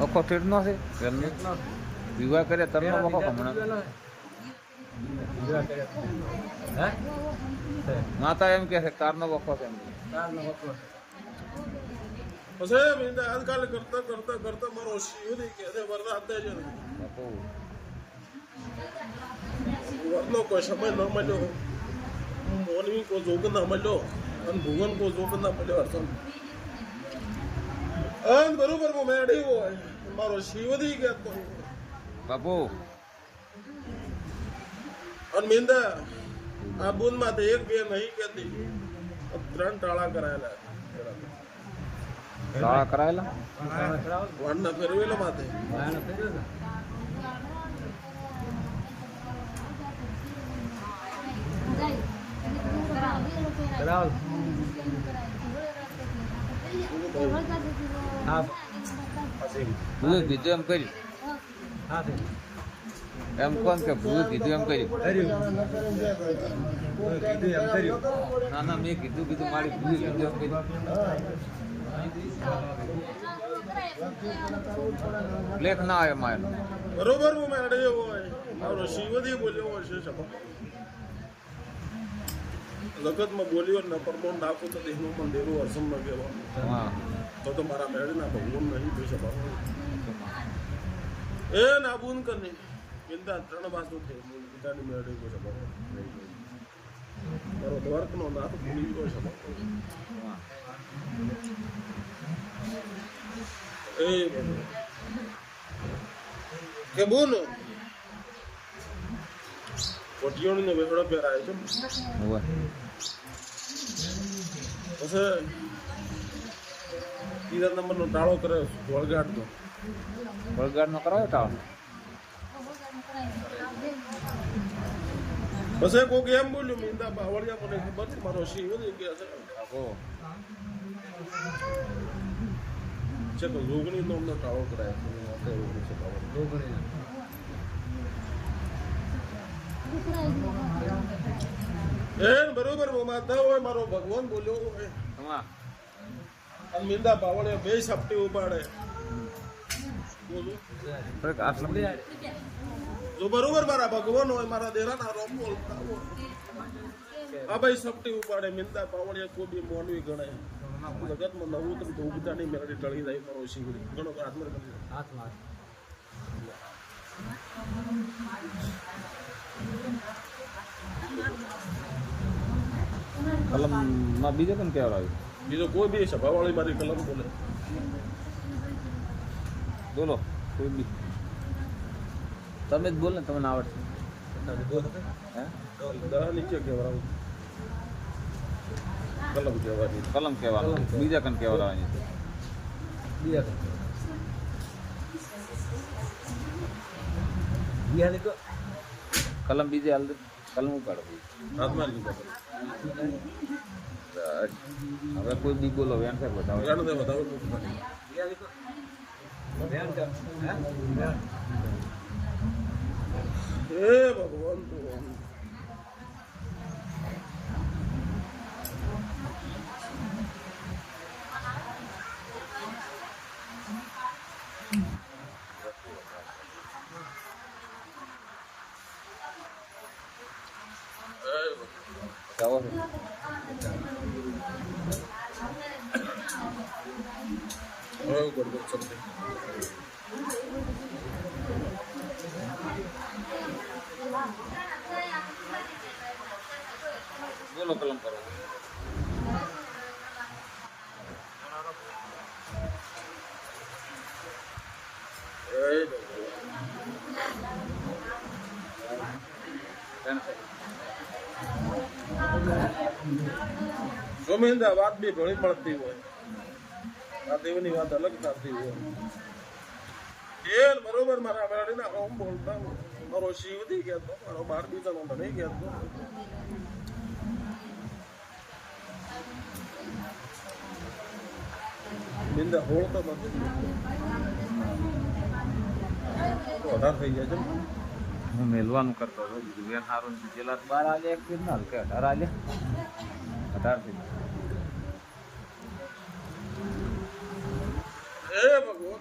વખો ઠેઠનો છે એમને વિવાહ કરે તરનો વખો હમણાં માતા એમ કે છે કારનો વખો છે એમ પછી મીંદા આજકાલ કરતા કરતા કરતા મારો શિવ નહીં કે વરના આપતા છે વરનો કોઈ સમય ન મળ્યો મોનવી કોઈ જોગ ના મળ્યો અને ભુવન કોઈ જોગ ના મળ્યો અર્થન અને બરોબર હું મેળી હોય મારો શિવ નહીં કહેતો બાપુ અને મીંદા આ બુન માંથી એક બે નહીં કહેતી 3 ટાળા કરાયેલા શાળા કરાયેલા વાડના ફેરવેલા માથે ભૂલ કીધું એમ કર્યું એમ કોણ કે ભૂલ કીધું એમ કર્યું ના ના મેં કીધું મારી ભૂલ કીધું એમ કર્યું લેખ ના આવે માયનો બરોબર હું મેળે હોય મારો શિવદી બોલ્યો હોય છે સભા લગતમાં બોલ્યો ને પરમોન નાખો તો દેહનું પણ દેરું અરસમ ન કહેવાનું તો મારા મેળના ભગવાન નહીં થઈ સભા એ નાબૂન કરની ચિંતા 3 બાજુ થઈ પિતાની મેળે કોઈ સભા મારો દ્વારકનો નાથ ભૂલી ગયો સભા એ કે બોલ કોટિયોને વેગળો પહેરાય છે પછી 3 નંબરનો ટાળો કરે વળગાડનો કરાયો ટાળો પછી કોક એમ બોલ્યું મીંદા બાવળિયા મને ખબર છે મારો શિવ નહીં કે છે તો જોગણી નો અમને ટાળો કરાય બરોબર માતા હોય મારો ભગવાન બોલ્યો હોય અને મીંદા બાવળે 2 સપટી ઉપાડે જો બરોબર મારા ભગવાન હોય મારા દેરાના રોમ બોલતા હોય આ 2 સપટી ઉપાડે મીંદા બાવળે કોબી મોનવી ગણાય જગતમાં નવું તો ઉગતાની મેળડી ટળી જાય મારો શિવડી ઘણો હાથમાં કલમ માં બીજો કેમ કેવા આવ્યું બીજો કોઈ બી સભાવાળી મારી કલમ બોલે બોલો કોઈ બી તમે જ બોલ ને તમને આવડશે નીચે કહેવાનું કલમ કહેવાની કલમ કહેવાનું બીજા કન કહેવાની કલમ બીજે હાલ કલમ ઉપાડો હાથમાં હવે કોઈ બી બોલો વેણ છે બતાવો હે ભગવાન જાઓ બોલો કલમ કરો ગમે વાત બી ઘણી મળતી હોય આ દેવની વાત અલગ થતી હોય બરોબર મારા મેળીના હોમ બોલતા મારો શિવથી કહેતો મારો 12 બીજાનો તો નહીં કહેતો બિંદા હોળતો નથી વધારે થઈ જાય છે હું મેલવાનું કરતો હતો બીજું બેન સારું જેલા 12 આલે એક દિન ના કે 18 આલે 18 થી હે ભગવાન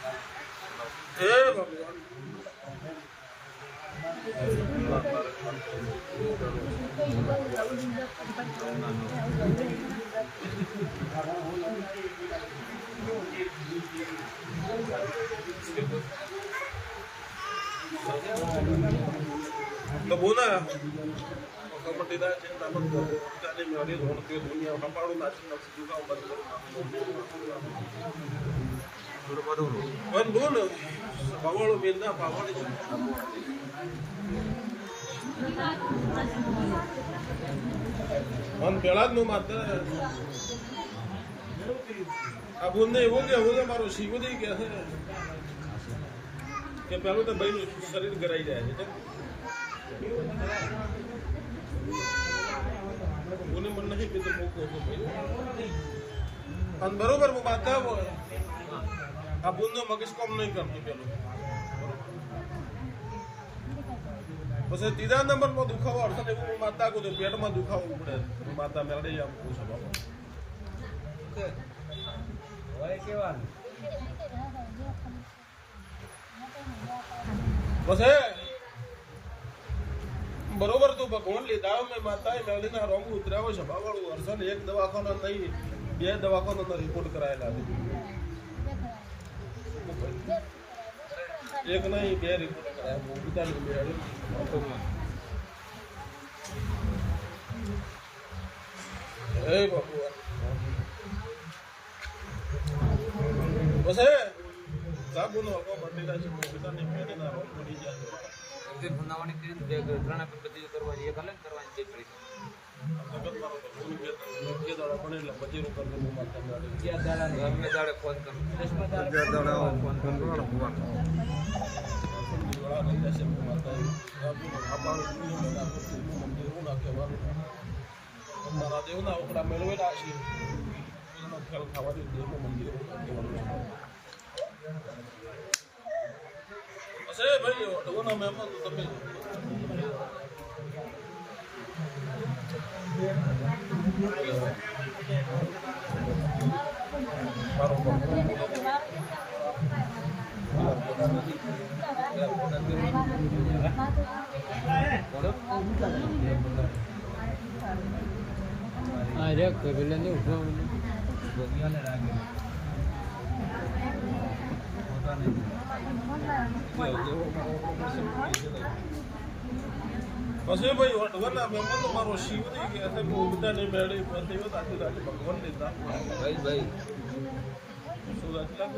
હે ભગવાન તો બોલા કપટીદાર ચિંતા મત કરો તાને મારી રોડ કે દુનિયા સંભાળું નાચી નાચી દુકાવ બંધ બંધ બોલ ભગવાન મેંદા પાવડી છે મન પેલા જ નું માત્ર આ બોલને એવું કે હું મારો શિવજી કે છે કે પેલું તો ભાઈ શરીર ગરાઈ જાય છે મને મન નથી કીધું મોકો હતો ભાઈ અને બરોબર હું માતા આ બોલનો મગજ કામ નહીં કરતું પેલું પછી ત્રીજા નંબરમાં દુખાવો અડસઠ એવું હું માતા કહું છું પેટમાં દુખાવો પડે માતા મેળવી આમ કહું છું બાબા પછી બરોબર તું ભગવાન લીધા મેં માતાએ મેળવીને રોંગ ઉતર્યાવો છે બાવાળું અડસઠ એક દવાખાના નહીં બે દવાખાના રિપોર્ટ કરાયેલા એક નહીં બે રિપોર્ટ કરાયા બધાની મેળવી હે ભગવાન પછી સાબુનો હકો બટેલા છે પોતાની મેળીના રોગ પડી જાય ફંદાવાની કરીને બે ત્રણ પદ્ધતિ કરવાની એક અલગ કરવાની જે કરી દાડે ફોન કરો ફોન મારા દેવના ઓકડા મેળવેલા છે ફેલ ખાવાની દેવનું મંદિર હશે ભાઈ ઓટોના મહેમાન તમે પછી ભાઈ વટવાના મહેમાન મારો શિવજી કે છે બધાને મેળવી પ્રતિવત આથી રાજી ભગવાન લીધા ભાઈ શું રાજી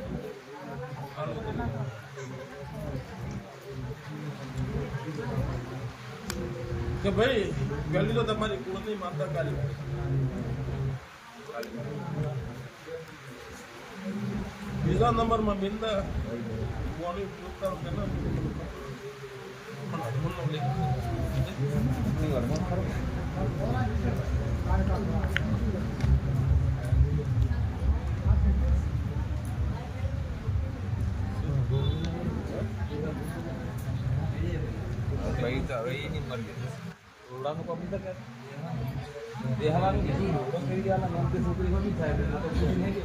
કે ભાઈ પહેલી તો તમારી કુળની માતા કાલી બીજા નંબરમાં બિંદા મોડી પૂછતા પેલા ભાઈ તો હવે એની મરજી રોડાનું કામ નથી કરતા દેહવાનું કીધું રોડો કરી ગયા નામ કે છોકરી બની થાય તો પૂરી નહીં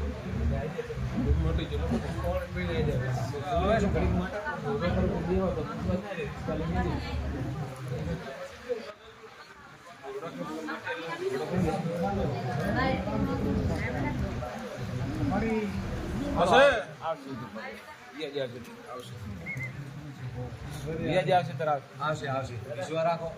મોટી ચલો કોણ પી લઈ જાય હવે ઘડી માટે રોડો પર દેવો તો ચાલે નહીં હશે આવશે આવશે આવશે વિશ્વાસ રાખો